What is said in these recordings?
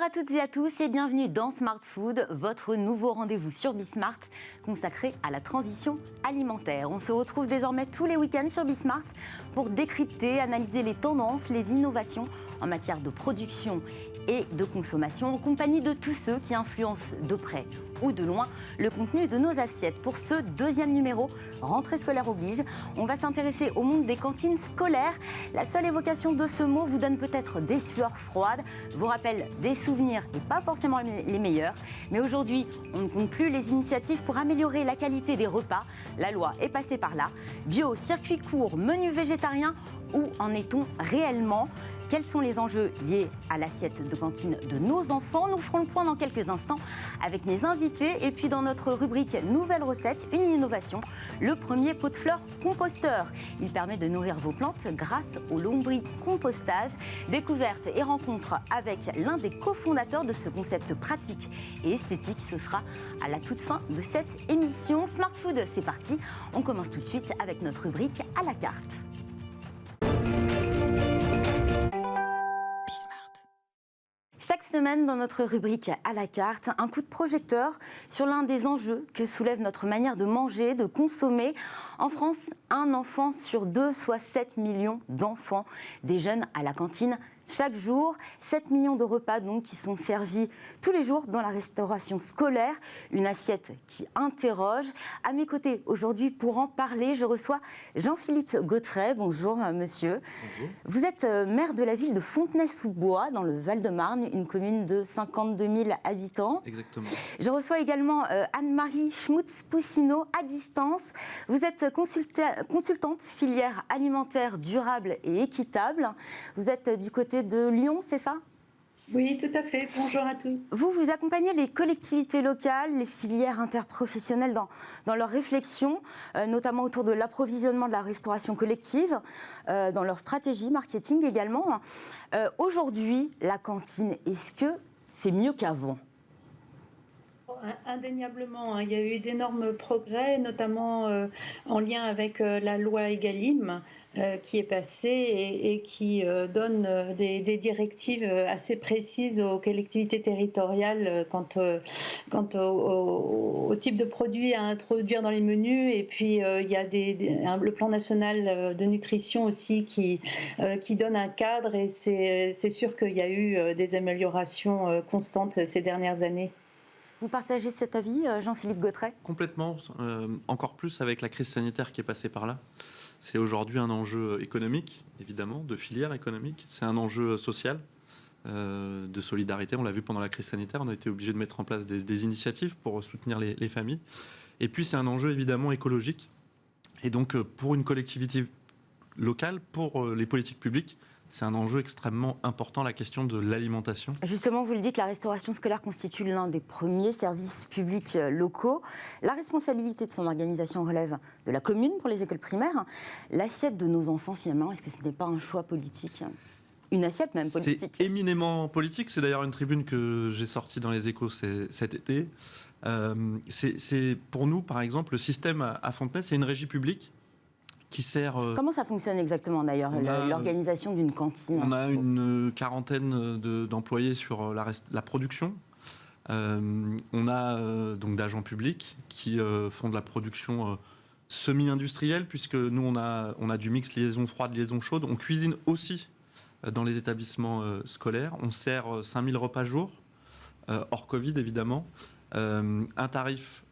à toutes et à tous et bienvenue dans Smart Food, votre nouveau rendez-vous sur Bismart consacré à la transition alimentaire. On se retrouve désormais tous les week-ends sur Bismart pour décrypter, analyser les tendances, les innovations en matière de production et de consommation en compagnie de tous ceux qui influencent de près ou de loin le contenu de nos assiettes. Pour ce deuxième numéro, rentrée scolaire oblige, on va s'intéresser au monde des cantines scolaires. La seule évocation de ce mot vous donne peut-être des sueurs froides, vous rappelle des souvenirs et pas forcément les meilleurs. Mais aujourd'hui, on ne compte plus les initiatives pour améliorer la qualité des repas. La loi est passée par là. Bio, circuit court, menu végétarien, où en est-on réellement ? Quels sont les enjeux liés à l'assiette de cantine de nos enfants? Nous ferons le point dans quelques instants avec mes invités. Et puis dans notre rubrique Nouvelles recettes, une innovation, le premier pot de fleurs composteur. Il permet de nourrir vos plantes grâce au lombricompostage. Découverte et rencontre avec l'un des cofondateurs de ce concept pratique et esthétique. Ce sera à la toute fin de cette émission. Smart Food, c'est parti. On commence tout de suite avec notre rubrique à la carte. Chaque semaine, dans notre rubrique à la carte, un coup de projecteur sur l'un des enjeux que soulève notre manière de manger, de consommer. En France, un enfant sur deux, soit 7 millions d'enfants déjeunent à la cantine chaque jour. 7 millions de repas donc qui sont servis tous les jours dans la restauration scolaire. Une assiette qui interroge. À mes côtés aujourd'hui pour en parler, je reçois Jean-Philippe Gautret. Bonjour monsieur. Bonjour. Vous êtes maire de la ville de Fontenay-sous-Bois dans le Val-de-Marne, une commune de 52 000 habitants. Exactement. Je reçois également Anne-Marie Schmutz-Poussineau à distance. Vous êtes consultante filière alimentaire durable et équitable. Vous êtes du côté de Lyon, c'est ça ? Oui, tout à fait. Bonjour à tous. Vous accompagnez les collectivités locales, les filières interprofessionnelles dans leur réflexion, notamment autour de l'approvisionnement de la restauration collective, dans leur stratégie marketing également. Aujourd'hui, la cantine, est-ce que c'est mieux qu'avant ? Indéniablement, il y a eu d'énormes progrès, notamment en lien avec la loi Egalim qui est passée et qui donne des directives assez précises aux collectivités territoriales quant au type de produits à introduire dans les menus. Et puis il y a le plan national de nutrition aussi qui donne un cadre, et c'est sûr qu'il y a eu des améliorations constantes ces dernières années. Vous partagez cet avis, Jean-Philippe Gautret ? Complètement, encore plus avec la crise sanitaire qui est passée par là. C'est aujourd'hui un enjeu économique, évidemment, de filière économique. C'est un enjeu social, de solidarité. On l'a vu pendant la crise sanitaire, on a été obligé de mettre en place des initiatives pour soutenir les familles. Et puis c'est un enjeu évidemment écologique. Et donc pour une collectivité locale, pour les politiques publiques, c'est un enjeu extrêmement important, la question de l'alimentation. Justement, vous le dites, la restauration scolaire constitue l'un des premiers services publics locaux. La responsabilité de son organisation relève de la commune pour les écoles primaires. L'assiette de nos enfants, finalement, est-ce que ce n'est pas un choix politique ? Une assiette même politique ? C'est éminemment politique. C'est d'ailleurs une tribune que j'ai sortie dans les Échos cet été. C'est pour nous, par exemple, le système à Fontenay, c'est une régie publique qui sert... Comment ça fonctionne exactement d'ailleurs, l'organisation d'une cantine ? On a une quarantaine d'employés sur la production. On a donc d'agents publics qui font de la production semi-industrielle, puisque nous on a du mix liaison froide, liaison chaude. On cuisine aussi dans les établissements scolaires. On sert 5000 repas jour, hors Covid évidemment. Un tarif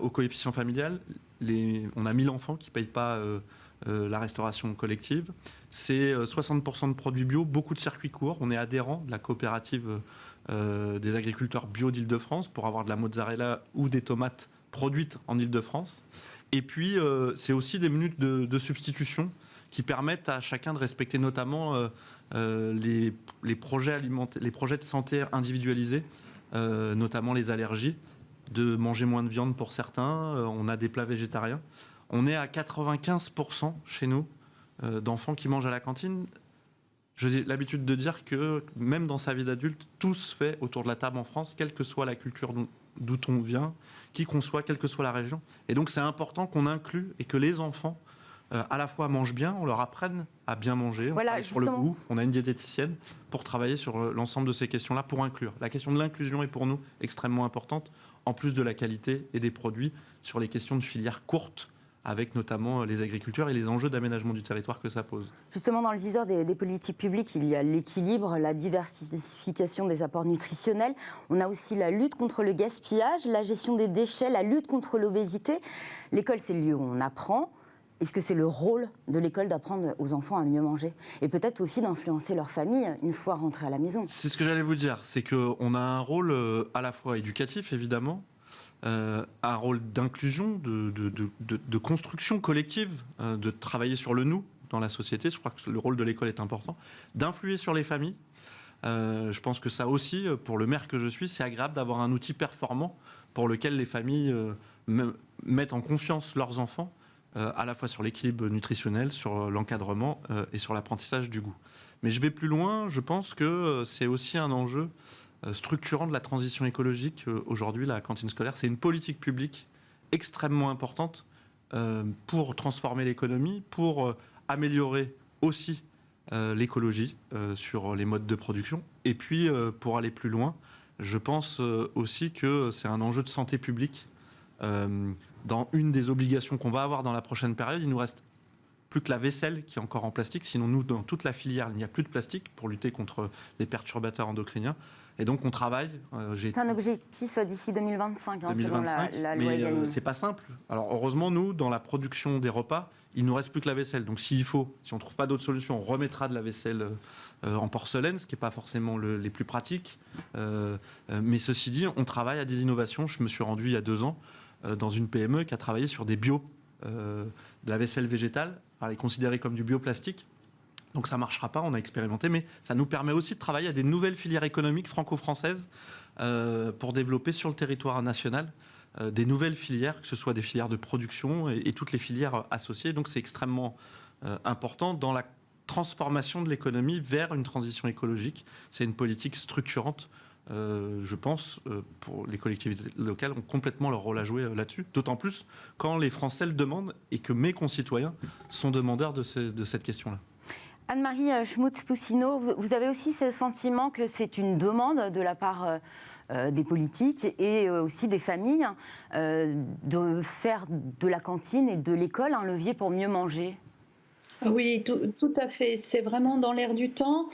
au coefficient familial. On a 1000 enfants qui ne payent pas la restauration collective. C'est 60% de produits bio, beaucoup de circuits courts. On est adhérent de la coopérative des agriculteurs bio d'Île-de-France pour avoir de la mozzarella ou des tomates produites en Île-de-France. Et puis, c'est aussi des menus de substitution qui permettent à chacun de respecter notamment les projets de santé individualisés, notamment les allergies, de manger moins de viande pour certains. On a des plats végétariens. On est à 95% chez nous d'enfants qui mangent à la cantine. J'ai l'habitude de dire que même dans sa vie d'adulte, tout se fait autour de la table en France, quelle que soit la culture d'où on vient, qui qu'on soit, quelle que soit la région. Et donc c'est important qu'on inclue et que les enfants à la fois mangent bien, on leur apprenne à bien manger, on travaille sur le goût, on a une diététicienne pour travailler sur l'ensemble de ces questions-là, pour inclure. La question de l'inclusion est pour nous extrêmement importante, en plus de la qualité et des produits, sur les questions de filières courtes, avec notamment les agriculteurs et les enjeux d'aménagement du territoire que ça pose. Justement, dans le viseur des politiques publiques, il y a l'équilibre, la diversification des apports nutritionnels. On a aussi la lutte contre le gaspillage, la gestion des déchets, la lutte contre l'obésité. L'école, c'est le lieu où on apprend. Est-ce que c'est le rôle de l'école d'apprendre aux enfants à mieux manger? Et peut-être aussi d'influencer leur famille une fois rentrés à la maison. C'est ce que j'allais vous dire, c'est qu'on a un rôle à la fois éducatif, évidemment, un rôle d'inclusion, de construction collective, de travailler sur le nous dans la société. Je crois que le rôle de l'école est important. D'influer sur les familles. Je pense que ça aussi, pour le maire que je suis, c'est agréable d'avoir un outil performant pour lequel les familles mettent en confiance leurs enfants, à la fois sur l'équilibre nutritionnel, sur l'encadrement et sur l'apprentissage du goût. Mais je vais plus loin, je pense que c'est aussi un enjeu structurant de la transition écologique. Aujourd'hui, la cantine scolaire, c'est une politique publique extrêmement importante pour transformer l'économie, pour améliorer aussi l'écologie sur les modes de production. Et puis, pour aller plus loin, je pense aussi que c'est un enjeu de santé publique. Dans une des obligations qu'on va avoir dans la prochaine période, il nous reste plus que la vaisselle qui est encore en plastique. Sinon, nous, dans toute la filière, il n'y a plus de plastique pour lutter contre les perturbateurs endocriniens. Et donc, on travaille. C'est un objectif d'ici 2025, 2025, selon la loi Egalim. C'est pas simple. Alors, heureusement, nous, dans la production des repas, il nous reste plus que la vaisselle. Donc, si on ne trouve pas d'autre solution, on remettra de la vaisselle en porcelaine, ce qui n'est pas forcément les plus pratiques. Mais ceci dit, on travaille à des innovations. Je me suis rendu il y a 2 ans dans une PME qui a travaillé sur des de la vaisselle végétale. Alors, elle est considérée comme du bioplastique. Donc ça ne marchera pas, on a expérimenté, mais ça nous permet aussi de travailler à des nouvelles filières économiques franco-françaises pour développer sur le territoire national des nouvelles filières, que ce soit des filières de production et toutes les filières associées. Donc c'est extrêmement important dans la transformation de l'économie vers une transition écologique. C'est une politique structurante. Je pense, pour les collectivités locales ont complètement leur rôle à jouer là-dessus, d'autant plus quand les Français le demandent et que mes concitoyens sont demandeurs de cette question-là. Anne-Marie Schmutz-Poussineau, vous avez aussi ce sentiment que c'est une demande de la part des politiques et aussi des familles de faire de la cantine et de l'école un levier pour mieux manger? Oui, tout à fait. C'est vraiment dans l'air du temps.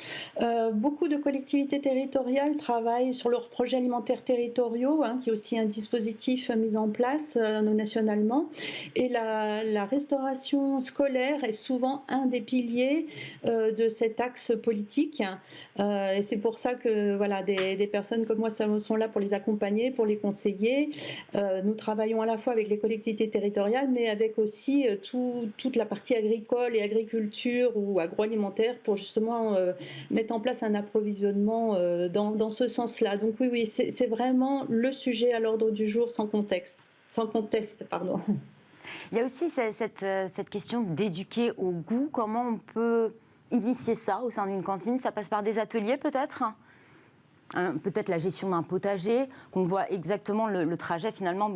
Beaucoup de collectivités territoriales travaillent sur leurs projets alimentaires territoriaux, qui est aussi un dispositif mis en place nationalement. Et la restauration scolaire est souvent un des piliers de cet axe politique. Et c'est pour ça que voilà, des personnes comme moi sont là pour les accompagner, pour les conseiller. Nous travaillons à la fois avec les collectivités territoriales, mais avec aussi toute la partie agricole et agriculture ou agroalimentaire pour justement mettre en place un approvisionnement dans ce sens-là. Donc oui, c'est vraiment le sujet à l'ordre du jour sans conteste. Il y a aussi cette question d'éduquer au goût. Comment on peut initier ça au sein d'une cantine? Ça passe par des ateliers peut-être? Peut-être la gestion d'un potager, qu'on voit exactement le trajet finalement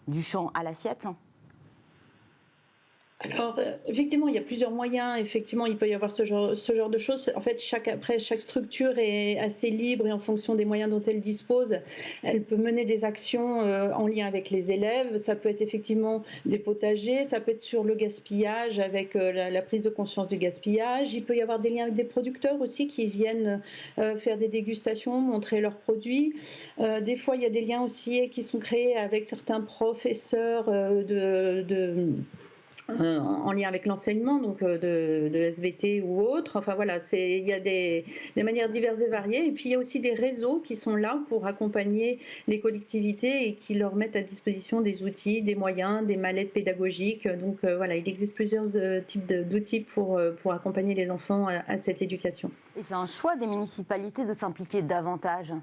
du champ à l'assiette. Alors, effectivement, il y a plusieurs moyens. Effectivement, il peut y avoir ce genre de choses. En fait, chaque structure est assez libre et en fonction des moyens dont elle dispose, elle peut mener des actions en lien avec les élèves. Ça peut être effectivement des potagers, ça peut être sur le gaspillage avec la prise de conscience du gaspillage. Il peut y avoir des liens avec des producteurs aussi qui viennent faire des dégustations, montrer leurs produits. Des fois, il y a des liens aussi qui sont créés avec certains professeurs en lien avec l'enseignement, donc de SVT ou autre. Enfin voilà, il y a des manières diverses et variées. Et puis il y a aussi des réseaux qui sont là pour accompagner les collectivités et qui leur mettent à disposition des outils, des moyens, des mallettes pédagogiques. Donc voilà, il existe plusieurs types d'outils pour accompagner les enfants à cette éducation. Et c'est un choix des municipalités de s'impliquer davantage?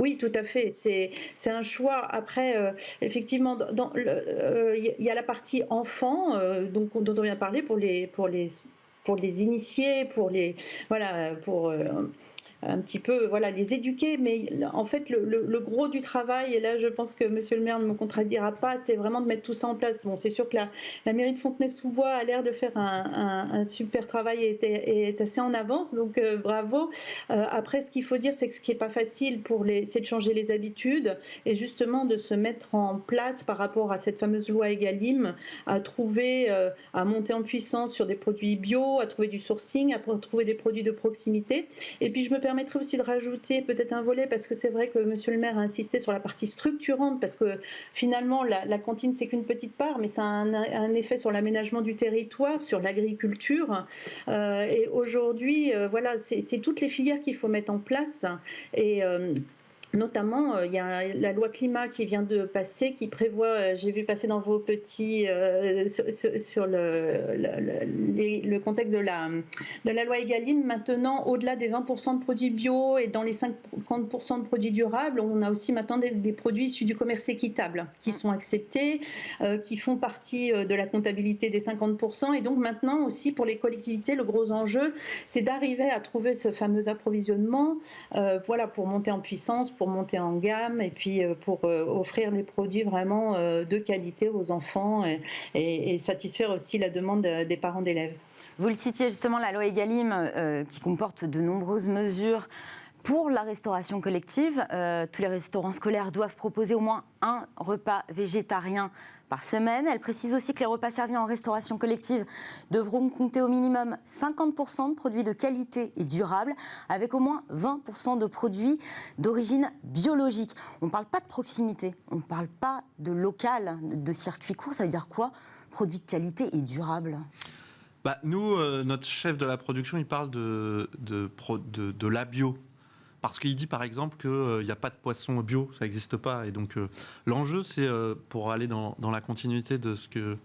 Oui, tout à fait. C'est un choix. Après, effectivement, il y a la partie enfant, dont on vient de parler pour les initier, pour un petit peu, voilà, les éduquer. Mais en fait, le gros du travail, et là je pense que monsieur le maire ne me contredira pas, c'est vraiment de mettre tout ça en place. Bon, c'est sûr que la mairie de Fontenay-sous-Bois a l'air de faire un super travail et est assez en avance, donc bravo. Après, ce qu'il faut dire, c'est que ce qui n'est pas facile c'est de changer les habitudes et justement de se mettre en place par rapport à cette fameuse loi Egalim, à trouver, à monter en puissance sur des produits bio, à trouver du sourcing, à trouver des produits de proximité. Et puis je me permettrai aussi de rajouter peut-être un volet, parce que c'est vrai que monsieur le maire a insisté sur la partie structurante, parce que finalement la cantine c'est qu'une petite part, mais ça a un effet sur l'aménagement du territoire, sur l'agriculture. Et aujourd'hui, voilà, c'est toutes les filières qu'il faut mettre en place. Et notamment, il y a la loi climat qui vient de passer, qui prévoit, j'ai vu passer dans vos petits, sur le contexte de la loi Egalim, maintenant, au-delà des 20% de produits bio et dans les 50% de produits durables, on a aussi maintenant des produits issus du commerce équitable qui sont acceptés, qui font partie de la comptabilité des 50%. Et donc maintenant aussi, pour les collectivités, le gros enjeu, c'est d'arriver à trouver ce fameux approvisionnement, voilà, pour monter en puissance, pour monter en gamme et puis pour offrir des produits vraiment de qualité aux enfants et satisfaire aussi la demande des parents d'élèves. Vous le citiez justement, la loi Egalim qui comporte de nombreuses mesures pour la restauration collective. Tous les restaurants scolaires doivent proposer au moins un repas végétarien par semaine. Elle précise aussi que les repas servis en restauration collective devront compter au minimum 50% de produits de qualité et durables, avec au moins 20% de produits d'origine biologique. On ne parle pas de proximité, on ne parle pas de local, de circuit court. Ça veut dire quoi, produits de qualité et durables ? Nous, notre chef de la production, il parle de la bio. Parce qu'il dit par exemple qu'il n'y a pas de poisson bio, ça n'existe pas. Et donc l'enjeu, c'est, pour aller dans la continuité de ce que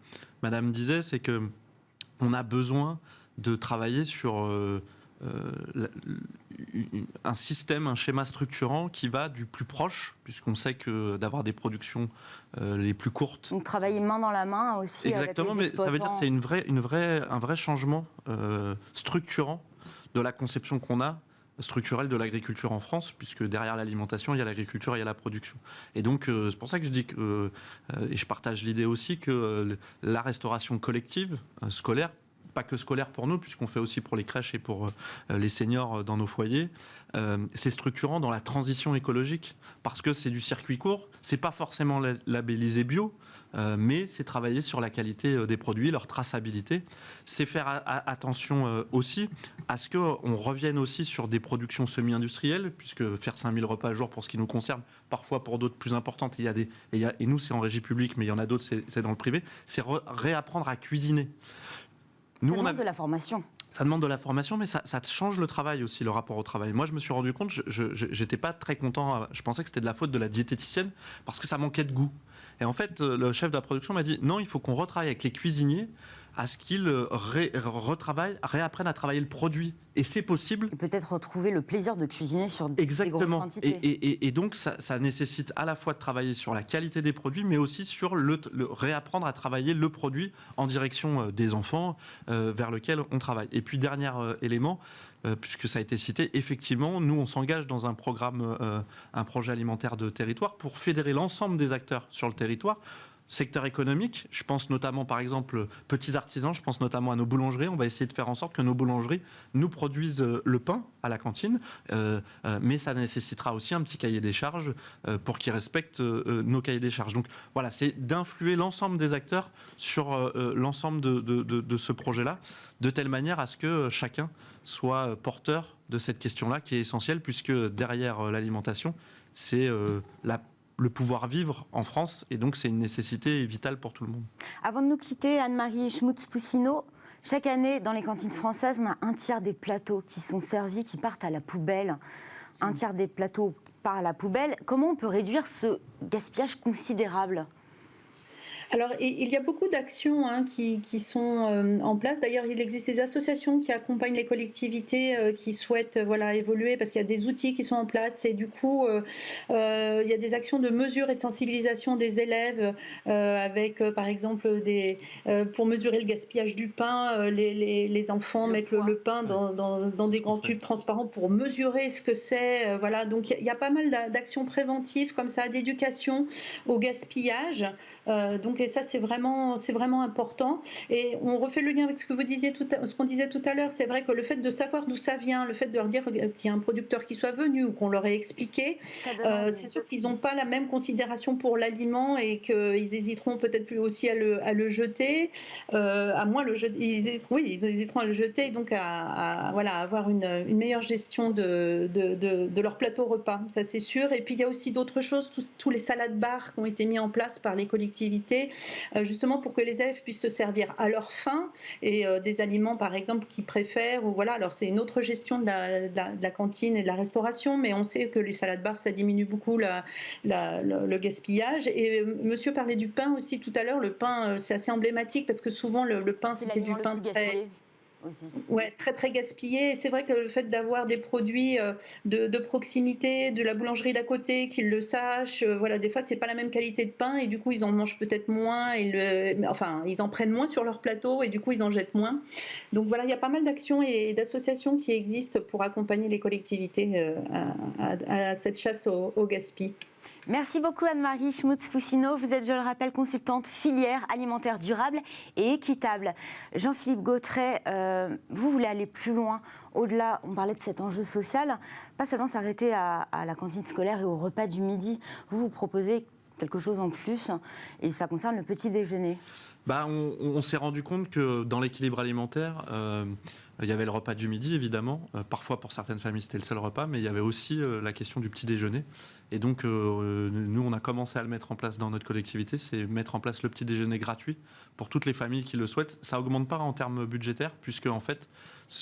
Madame disait, c'est qu'on a besoin de travailler sur un système, un schéma structurant qui va du plus proche, puisqu'on sait que d'avoir des productions les plus courtes. Donc travailler main dans la main aussi. Exactement, avec les mais ça veut dire que c'est un vrai changement structurant de la conception qu'on a structurelle de l'agriculture en France, puisque derrière l'alimentation, il y a l'agriculture et il y a la production. Et donc, c'est pour ça que je dis que, et je partage l'idée aussi, que la restauration collective, scolaire, pas que scolaire pour nous, puisqu'on fait aussi pour les crèches et pour les seniors dans nos foyers, c'est structurant dans la transition écologique, parce que c'est du circuit court, c'est pas forcément labellisé bio, mais c'est travailler sur la qualité des produits, leur traçabilité. C'est faire attention aussi à ce qu'on revienne aussi sur des productions semi-industrielles, puisque faire 5000 repas à jour pour ce qui nous concerne, parfois pour d'autres plus importantes, et nous c'est en régie publique, mais il y en a d'autres, c'est dans le privé, c'est réapprendre à cuisiner. Ça demande de la formation. Ça demande de la formation, mais ça change le travail aussi, le rapport au travail. Moi, je me suis rendu compte, j'étais pas très content, je pensais que c'était de la faute de la diététicienne, parce que ça manquait de goût. Et en fait, le chef de la production m'a dit, non, il faut qu'on retravaille avec les cuisiniers, à ce qu'ils réapprennent à travailler le produit. Et c'est possible. Et peut-être retrouver le plaisir de cuisiner sur des grosses quantités. Et donc, ça nécessite à la fois de travailler sur la qualité des produits, mais aussi sur le réapprendre à travailler le produit en direction des enfants vers lequel on travaille. Et puis, dernier élément, puisque ça a été cité, effectivement, nous, on s'engage dans un programme, un projet alimentaire de territoire pour fédérer l'ensemble des acteurs sur le territoire. Secteur économique, je pense notamment par exemple petits artisans, je pense notamment à nos boulangeries. On va essayer de faire en sorte que nos boulangeries nous produisent le pain à la cantine, mais ça nécessitera aussi un petit cahier des charges pour qu'ils respectent nos cahiers des charges. Donc voilà, c'est d'influer l'ensemble des acteurs sur l'ensemble de ce projet-là, de telle manière à ce que chacun soit porteur de cette question-là qui est essentielle, puisque derrière l'alimentation, c'est le pouvoir vivre en France, et donc c'est une nécessité vitale pour tout le monde. Avant de nous quitter, Anne-Marie Schmutz-Poussineau, chaque année, dans les cantines françaises, on a un tiers des plateaux qui sont servis, qui partent à la poubelle. Un tiers des plateaux part à la poubelle. Comment on peut réduire ce gaspillage considérable ? Alors, il y a beaucoup d'actions qui sont en place. D'ailleurs, il existe des associations qui accompagnent les collectivités qui souhaitent voilà, évoluer parce qu'il y a des outils qui sont en place et du coup, il y a des actions de mesure et de sensibilisation des élèves avec, par exemple, pour mesurer le gaspillage du pain, les enfants mettent le pain dans des grands tubes transparents pour mesurer ce que c'est. Voilà. Donc, il y a pas mal d'actions préventives comme ça, d'éducation au gaspillage. Donc, et ça, c'est vraiment important. Et on refait le lien avec ce qu'on disait tout à l'heure. C'est vrai que le fait de savoir d'où ça vient, le fait de leur dire qu'il y a un producteur qui soit venu ou qu'on leur ait expliqué, c'est sûr qu'ils n'ont pas la même considération pour l'aliment et qu'ils hésiteront peut-être plus aussi à le jeter, à moins le jeter. Ils hésiteront à le jeter, et donc à avoir une meilleure gestion de leur plateau repas. Ça, c'est sûr. Et puis, il y a aussi d'autres choses, tous les salades bars qui ont été mis en place par les collectivités, justement pour que les élèves puissent se servir à leur faim et des aliments, par exemple, qu'ils préfèrent. Ou voilà. Alors, c'est une autre gestion de la cantine et de la restauration, mais on sait que les salades bars, ça diminue beaucoup le gaspillage. Et monsieur parlait du pain aussi tout à l'heure. Le pain, c'est assez emblématique parce que souvent, le pain, c'était du pain très... Ouais, très très gaspillé. Et c'est vrai que le fait d'avoir des produits de proximité, de la boulangerie d'à côté, qu'ils le sachent, voilà, des fois c'est pas la même qualité de pain et du coup ils en mangent peut-être moins, ils en prennent moins sur leur plateau et du coup ils en jettent moins. Donc voilà, il y a pas mal d'actions et d'associations qui existent pour accompagner les collectivités à cette chasse au gaspillage. Merci beaucoup Anne-Marie Schmutz-Poussineau. Vous êtes, je le rappelle, consultante filière alimentaire durable et équitable. Jean-Philippe Gautret, vous voulez aller plus loin, au-delà, on parlait de cet enjeu social, pas seulement s'arrêter à la cantine scolaire et au repas du midi. Vous proposez quelque chose en plus et ça concerne le petit déjeuner. On s'est rendu compte que dans l'équilibre alimentaire, il y avait le repas du midi, évidemment. Parfois, pour certaines familles, c'était le seul repas, mais il y avait aussi la question du petit déjeuner. Et donc, nous, on a commencé à le mettre en place dans notre collectivité, c'est mettre en place le petit déjeuner gratuit pour toutes les familles qui le souhaitent. Ça n'augmente pas en termes budgétaires, puisque, en fait,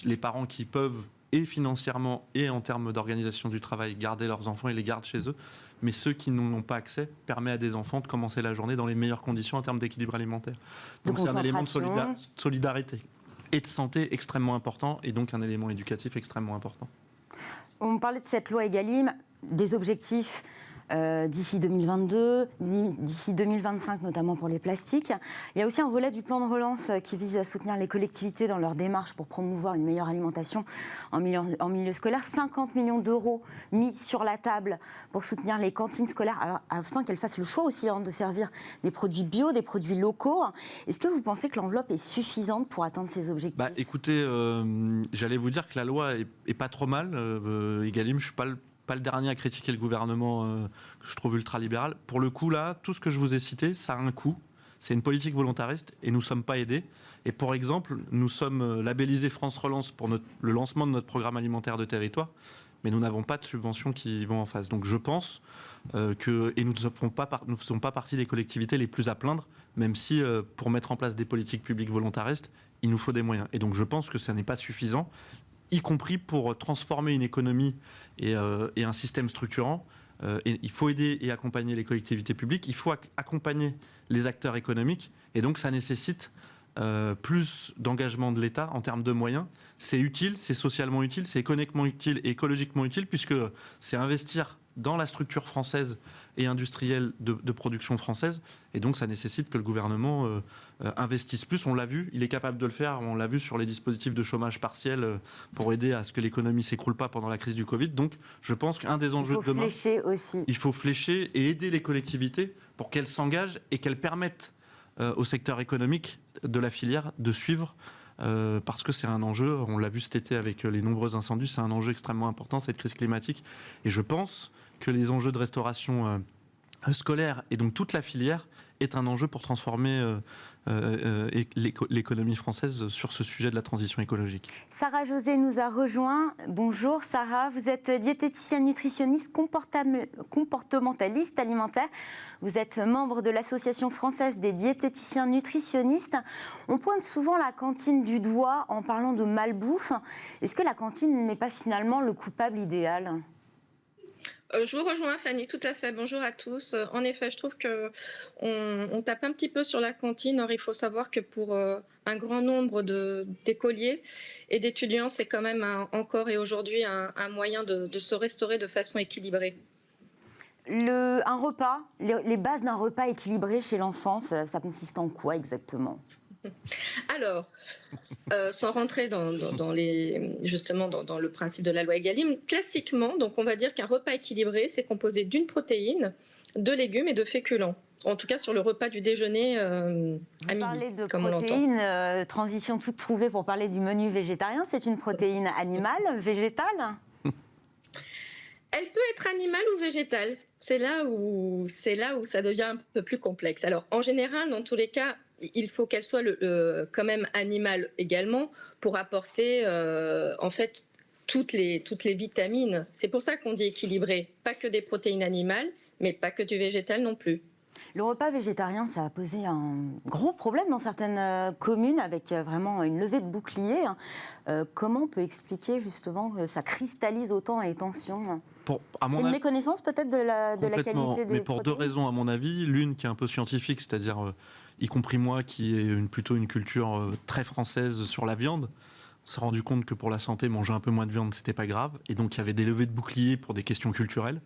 les parents qui peuvent, et financièrement, et en termes d'organisation du travail, garder leurs enfants, ils les gardent chez eux. Mais ceux qui n'en ont pas accès, permet à des enfants de commencer la journée dans les meilleures conditions en termes d'équilibre alimentaire. Donc c'est un élément de solidarité et de santé extrêmement important, et donc un élément éducatif extrêmement important. On parlait de cette loi Egalim, des objectifs d'ici 2022, d'ici 2025 notamment pour les plastiques. Il y a aussi un volet du plan de relance qui vise à soutenir les collectivités dans leur démarche pour promouvoir une meilleure alimentation en milieu scolaire. 50 millions d'euros mis sur la table pour soutenir les cantines scolaires, alors, afin qu'elles fassent le choix aussi de servir des produits bio, des produits locaux. Est-ce que vous pensez que l'enveloppe est suffisante pour atteindre ces objectifs ? Écoutez, j'allais vous dire que la loi est pas trop mal. Egalim, je suis pas le dernier à critiquer le gouvernement que je trouve ultralibéral. Pour le coup, là, tout ce que je vous ai cité, ça a un coût. C'est une politique volontariste et nous ne sommes pas aidés. Et pour exemple, nous sommes labellisés France Relance pour le lancement de notre programme alimentaire de territoire, mais nous n'avons pas de subventions qui vont en face. Donc je pense et nous ne faisons pas partie des collectivités les plus à plaindre, même si pour mettre en place des politiques publiques volontaristes, il nous faut des moyens. Et donc je pense que ça n'est pas suffisant, y compris pour transformer une économie et un système structurant. Et il faut aider et accompagner les collectivités publiques, il faut accompagner les acteurs économiques, et donc ça nécessite plus d'engagement de l'État en termes de moyens. C'est utile, c'est socialement utile, c'est économiquement utile et écologiquement utile, puisque c'est investir dans la structure française et industrielle de production française, et donc ça nécessite que le gouvernement investisse plus. On l'a vu, il est capable de le faire, on l'a vu sur les dispositifs de chômage partiel pour aider à ce que l'économie ne s'écroule pas pendant la crise du Covid. Donc je pense qu'un des enjeux de demain, il faut flécher et aider les collectivités pour qu'elles s'engagent et qu'elles permettent au secteur économique de la filière de suivre, parce que c'est un enjeu, on l'a vu cet été avec les nombreux incendies, c'est un enjeu extrêmement important, cette crise climatique. Et je pense que les enjeux de restauration scolaire et donc toute la filière est un enjeu pour transformer l'économie française sur ce sujet de la transition écologique. Sarah José nous a rejoint. Bonjour Sarah, vous êtes diététicienne nutritionniste comportementaliste alimentaire. Vous êtes membre de l'Association française des diététiciens nutritionnistes. On pointe souvent la cantine du doigt en parlant de malbouffe. Est-ce que la cantine n'est pas finalement le coupable idéal ? Je vous rejoins Fanny, tout à fait. Bonjour à tous. En effet, je trouve qu'on tape un petit peu sur la cantine. Or, il faut savoir que pour un grand nombre d'écoliers et d'étudiants, c'est quand même encore et aujourd'hui un moyen de se restaurer de façon équilibrée. Un repas, les bases d'un repas équilibré chez l'enfant, ça consiste en quoi exactement ? Alors, sans rentrer justement dans le principe de la loi Egalim, classiquement, donc on va dire qu'un repas équilibré, c'est composé d'une protéine, de légumes et de féculents. En tout cas, sur le repas du déjeuner à midi, parler de comme on l'entend. protéines, transition toute trouvée pour parler du menu végétarien. C'est une protéine animale, végétale ? Elle peut être animale ou végétale. C'est là où ça devient un peu plus complexe. Alors, en général, dans tous les cas, il faut qu'elle soit quand même animale également pour apporter en fait toutes les vitamines. C'est pour ça qu'on dit équilibré. Pas que des protéines animales, mais pas que du végétal non plus. Le repas végétarien, ça a posé un gros problème dans certaines communes avec vraiment une levée de bouclier. Comment on peut expliquer justement que ça cristallise autant les tensions ? C'est une méconnaissance peut-être de la qualité des protéines ? Mais pour deux raisons à mon avis. L'une qui est un peu scientifique, c'est-à-dire y compris moi qui ai plutôt une culture très française sur la viande. On s'est rendu compte que pour la santé, manger un peu moins de viande, c'était pas grave. Et donc il y avait des levées de bouclier pour des questions culturelles.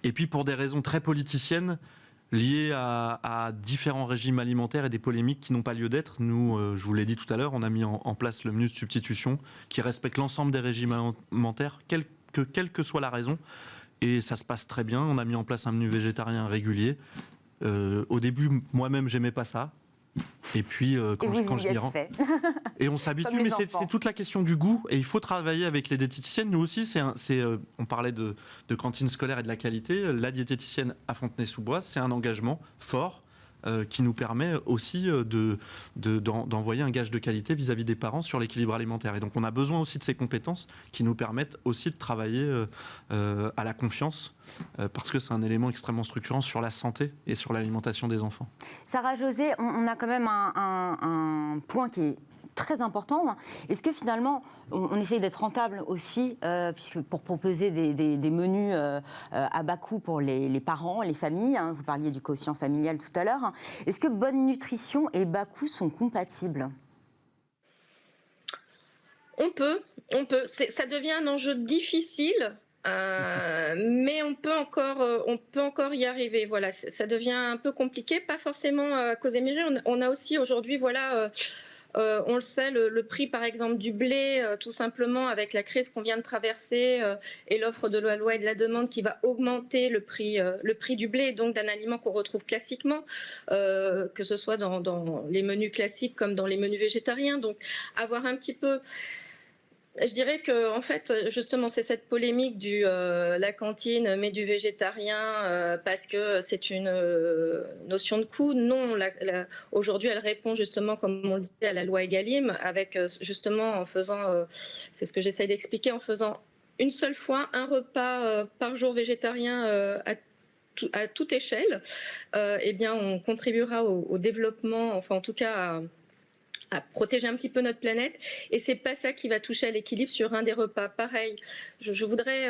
Et puis pour des raisons très politiciennes, liées à différents régimes alimentaires et des polémiques qui n'ont pas lieu d'être. Nous, je vous l'ai dit tout à l'heure, on a mis en place le menu de substitution qui respecte l'ensemble des régimes alimentaires, quelle que soit la raison. Et ça se passe très bien. On a mis en place un menu végétarien régulier. Au début, moi-même, j'aimais pas ça. Et puis, quand je m'y rends... Et on s'habitue, mais c'est toute la question du goût. Et il faut travailler avec les diététiciennes. Nous aussi, on parlait de cantine scolaire et de la qualité. La diététicienne à Fontenay-sous-Bois, c'est un engagement fort qui nous permet aussi d'envoyer un gage de qualité vis-à-vis des parents sur l'équilibre alimentaire. Et donc, on a besoin aussi de ces compétences qui nous permettent aussi de travailler à la confiance, parce que c'est un élément extrêmement structurant sur la santé et sur l'alimentation des enfants. Sarah José, on a quand même un point qui est très important. Est-ce que finalement, on essaye d'être rentable aussi, puisque pour proposer des menus à bas coût pour les parents, les familles, vous parliez du quotient familial tout à l'heure, est-ce que bonne nutrition et bas coût sont compatibles ? On peut. Ça devient un enjeu difficile. Mais on peut encore y arriver. Voilà, ça devient un peu compliqué, pas forcément à cause des mairies. On a aussi aujourd'hui, on le sait, le prix par exemple du blé, tout simplement avec la crise qu'on vient de traverser et l'offre de la loi et de la demande qui va augmenter le prix du blé, donc d'un aliment qu'on retrouve classiquement, que ce soit dans les menus classiques comme dans les menus végétariens. Donc avoir un petit peu... Je dirais que, en fait, justement, c'est cette polémique la cantine, mais du végétarien, parce que c'est une notion de coût. Non, aujourd'hui, elle répond justement, comme on le disait, à la loi Egalim, avec justement en faisant, c'est ce que j'essaie d'expliquer, en faisant une seule fois un repas par jour végétarien à toute échelle. Eh bien, on contribuera au développement, enfin, en tout cas, à protéger un petit peu notre planète, et c'est pas ça qui va toucher à l'équilibre sur un des repas. Pareil, je voudrais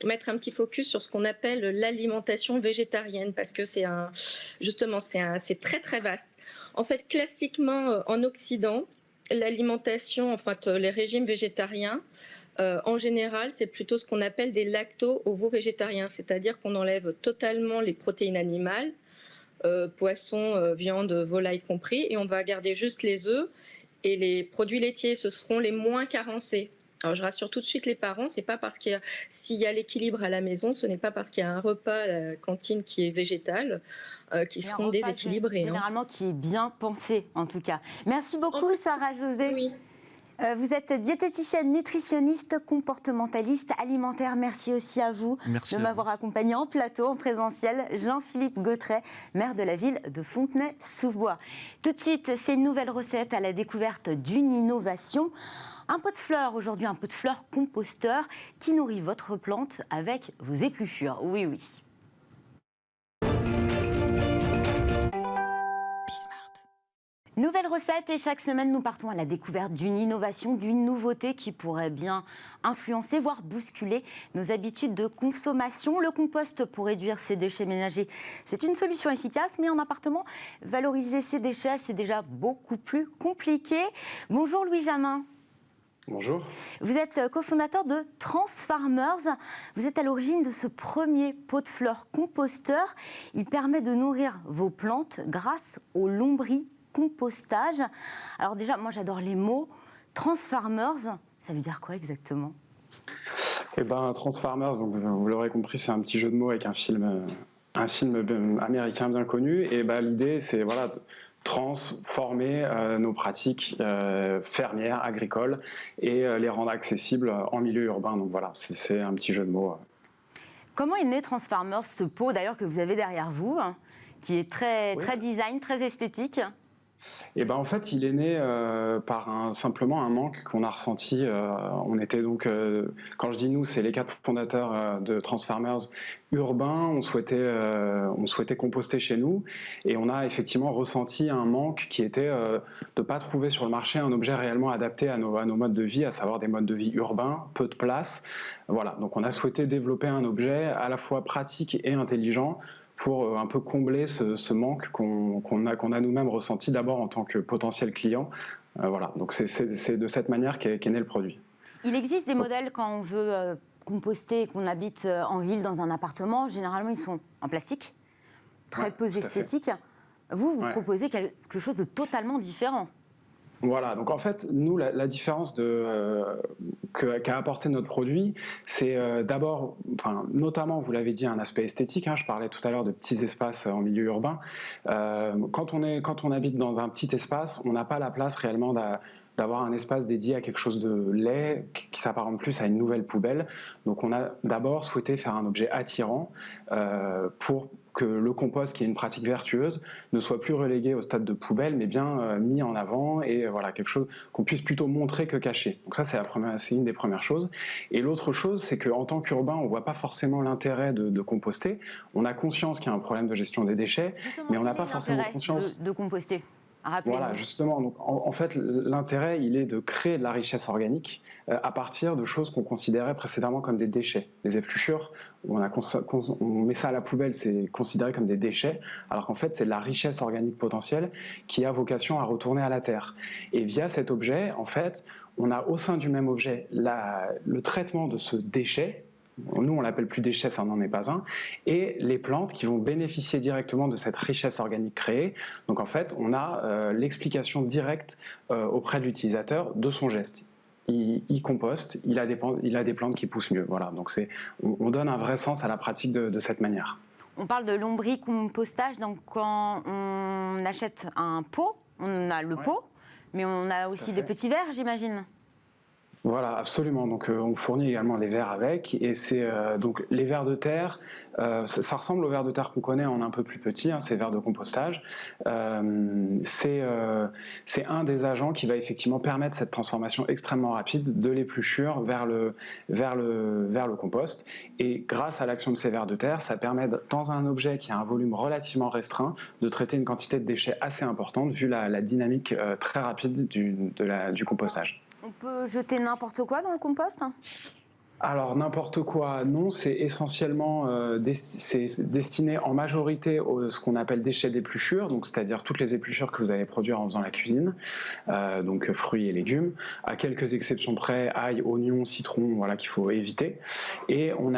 mettre un petit focus sur ce qu'on appelle l'alimentation végétarienne, parce que c'est très très vaste. En fait, classiquement en Occident, l'alimentation, enfin les régimes végétariens, en général, c'est plutôt ce qu'on appelle des lacto-ovo-végétariens, c'est-à-dire qu'on enlève totalement les protéines animales, poissons, viande, volaille compris, et on va garder juste les œufs, et les produits laitiers, ce seront les moins carencés. Alors je rassure tout de suite les parents, c'est pas parce s'il y a l'équilibre à la maison, ce n'est pas parce qu'il y a un repas à la cantine qui est végétal qui seront déséquilibrés. Généralement qui est bien pensé en tout cas. Merci beaucoup Sarah José. Oui. Vous êtes diététicienne, nutritionniste, comportementaliste, alimentaire. Merci aussi à vous de m'avoir accompagné en plateau, en présentiel. Jean-Philippe Gautret, maire de la ville de Fontenay-sous-Bois. Tout de suite, c'est une nouvelle recette à la découverte d'une innovation. Un pot de fleurs aujourd'hui, un pot de fleurs composteur qui nourrit votre plante avec vos épluchures. Oui, oui. Nouvelle recette et chaque semaine nous partons à la découverte d'une innovation, d'une nouveauté qui pourrait bien influencer, voire bousculer nos habitudes de consommation. Le compost pour réduire ses déchets ménagers, c'est une solution efficace, mais en appartement, valoriser ses déchets, c'est déjà beaucoup plus compliqué. Bonjour Louis Jamin. Bonjour. Vous êtes cofondateur de Transfarmers. Vous êtes à l'origine de ce premier pot de fleurs composteur. Il permet de nourrir vos plantes grâce au lombricompostage. Alors déjà, moi j'adore les mots. Transfarmers, ça veut dire quoi exactement ? Eh ben, Transfarmers, donc vous l'aurez compris, c'est un petit jeu de mots avec un film américain bien connu. Et ben, l'idée, c'est voilà, transformer nos pratiques fermières, agricoles, et les rendre accessibles en milieu urbain. Donc voilà, c'est un petit jeu de mots. Comment est né Transfarmers, ce pot d'ailleurs que vous avez derrière vous, qui est très design, très esthétique ? Et ben en fait, il est né par simplement un manque qu'on a ressenti. On était donc, quand je dis nous, c'est les 4 fondateurs de Transfarmers urbains. On souhaitait composter chez nous, et on a effectivement ressenti un manque qui était de ne pas trouver sur le marché un objet réellement adapté à nos modes de vie, à savoir des modes de vie urbains, peu de place. Voilà, donc on a souhaité développer un objet à la fois pratique et intelligent, pour un peu combler ce manque qu'on a nous-mêmes ressenti d'abord en tant que potentiel client. Voilà, donc c'est de cette manière qu'est né le produit. Il existe des modèles quand on veut composter et qu'on habite en ville dans un appartement. Généralement, ils sont en plastique, très peu esthétiques. Vous proposez quelque chose de totalement différent. Voilà, donc en fait, nous, la différence qu'a apporté notre produit, c'est d'abord, notamment, vous l'avez dit, un aspect esthétique. Je parlais tout à l'heure de petits espaces en milieu urbain. Quand on habite dans un petit espace, on n'a pas la place réellement d'avoir un espace dédié à quelque chose de laid qui s'apparente plus à une nouvelle poubelle. Donc on a d'abord souhaité faire un objet attirant pour que le compost, qui est une pratique vertueuse, ne soit plus relégué au stade de poubelle, mais bien mis en avant, et voilà, quelque chose qu'on puisse plutôt montrer que cacher. Donc ça, c'est une des premières choses. Et l'autre chose, c'est qu'en tant qu'urbain, on ne voit pas forcément l'intérêt de composter. On a conscience qu'il y a un problème de gestion des déchets, mais on n'a pas forcément conscience de composter. Voilà, justement. Donc, en fait, l'intérêt, il est de créer de la richesse organique à partir de choses qu'on considérait précédemment comme des déchets. Les épluchures, on met ça à la poubelle, c'est considéré comme des déchets, alors qu'en fait, c'est de la richesse organique potentielle qui a vocation à retourner à la terre. Et via cet objet, en fait, on a au sein du même objet le traitement de ce déchet. Nous, on l'appelle plus déchet, ça n'en est pas un, et les plantes qui vont bénéficier directement de cette richesse organique créée. Donc en fait, on a l'explication directe auprès de l'utilisateur de son geste. Il composte, il a des plantes qui poussent mieux. Voilà, donc on donne un vrai sens à la pratique de cette manière. On parle de lombricompostage, donc quand on achète un pot, on a le pot, mais on a aussi des petits verres, j'imagine. Voilà, absolument. Donc, on fournit également les verres avec, et c'est donc les vers de terre. Ça ressemble aux vers de terre qu'on connaît en un peu plus petit, ces vers de compostage. C'est un des agents qui va effectivement permettre cette transformation extrêmement rapide de l'épluchure vers le compost. Et grâce à l'action de ces vers de terre, ça permet, dans un objet qui a un volume relativement restreint, de traiter une quantité de déchets assez importante vu la dynamique très rapide du compostage. On peut jeter n'importe quoi dans le compost ? Alors n'importe quoi, non, c'est essentiellement destiné en majorité à ce qu'on appelle déchets d'épluchure, donc c'est-à-dire toutes les épluchures que vous allez produire en faisant la cuisine, donc fruits et légumes, à quelques exceptions près, ail, oignons, citron, voilà, qu'il faut éviter. Et on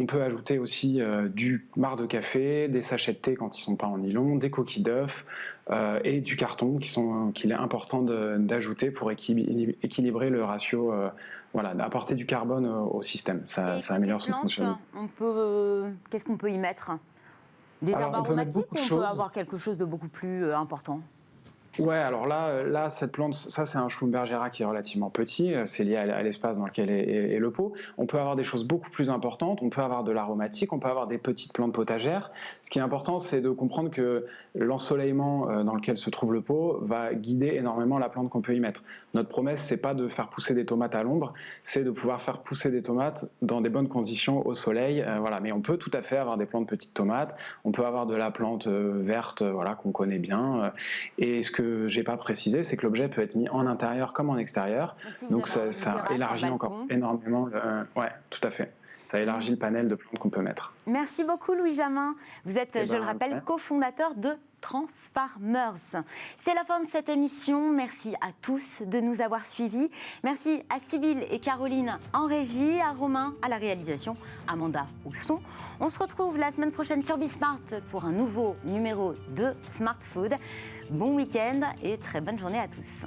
peut ajouter aussi du marc de café, des sachets de thé quand ils ne sont pas en nylon, des coquilles d'œufs, et du carton qu'il est important d'ajouter pour équilibrer le ratio, d'apporter du carbone au système. Ça améliore son fonctionnement. Qu'est-ce qu'on peut y mettre ? Des herbes aromatiques, ou on peut avoir quelque chose de beaucoup plus important ? Ouais, alors là, cette plante, ça c'est un Schlumbergera qui est relativement petit, c'est lié à l'espace dans lequel est le pot. On peut avoir des choses beaucoup plus importantes, on peut avoir de l'aromatique, on peut avoir des petites plantes potagères. Ce qui est important, c'est de comprendre que l'ensoleillement dans lequel se trouve le pot va guider énormément la plante qu'on peut y mettre. Notre promesse, c'est pas de faire pousser des tomates à l'ombre, c'est de pouvoir faire pousser des tomates dans des bonnes conditions au soleil. Mais on peut tout à fait avoir des plantes petites tomates, on peut avoir de la plante verte, qu'on connaît bien. Et ce que que j'ai pas précisé, c'est que l'objet peut être mis en intérieur comme en extérieur. Donc ça élargit encore énormément. Ouais, tout à fait. Ça élargit le panel de plantes qu'on peut mettre. Merci beaucoup Louis Jamin. Vous êtes, je le rappelle, cofondateur de Transfarmers. C'est la fin de cette émission. Merci à tous de nous avoir suivis. Merci à Sybille et Caroline en régie, à Romain à la réalisation, Amanda au son. On se retrouve la semaine prochaine sur Bismart pour un nouveau numéro de Smart Food. Bon week-end et très bonne journée à tous.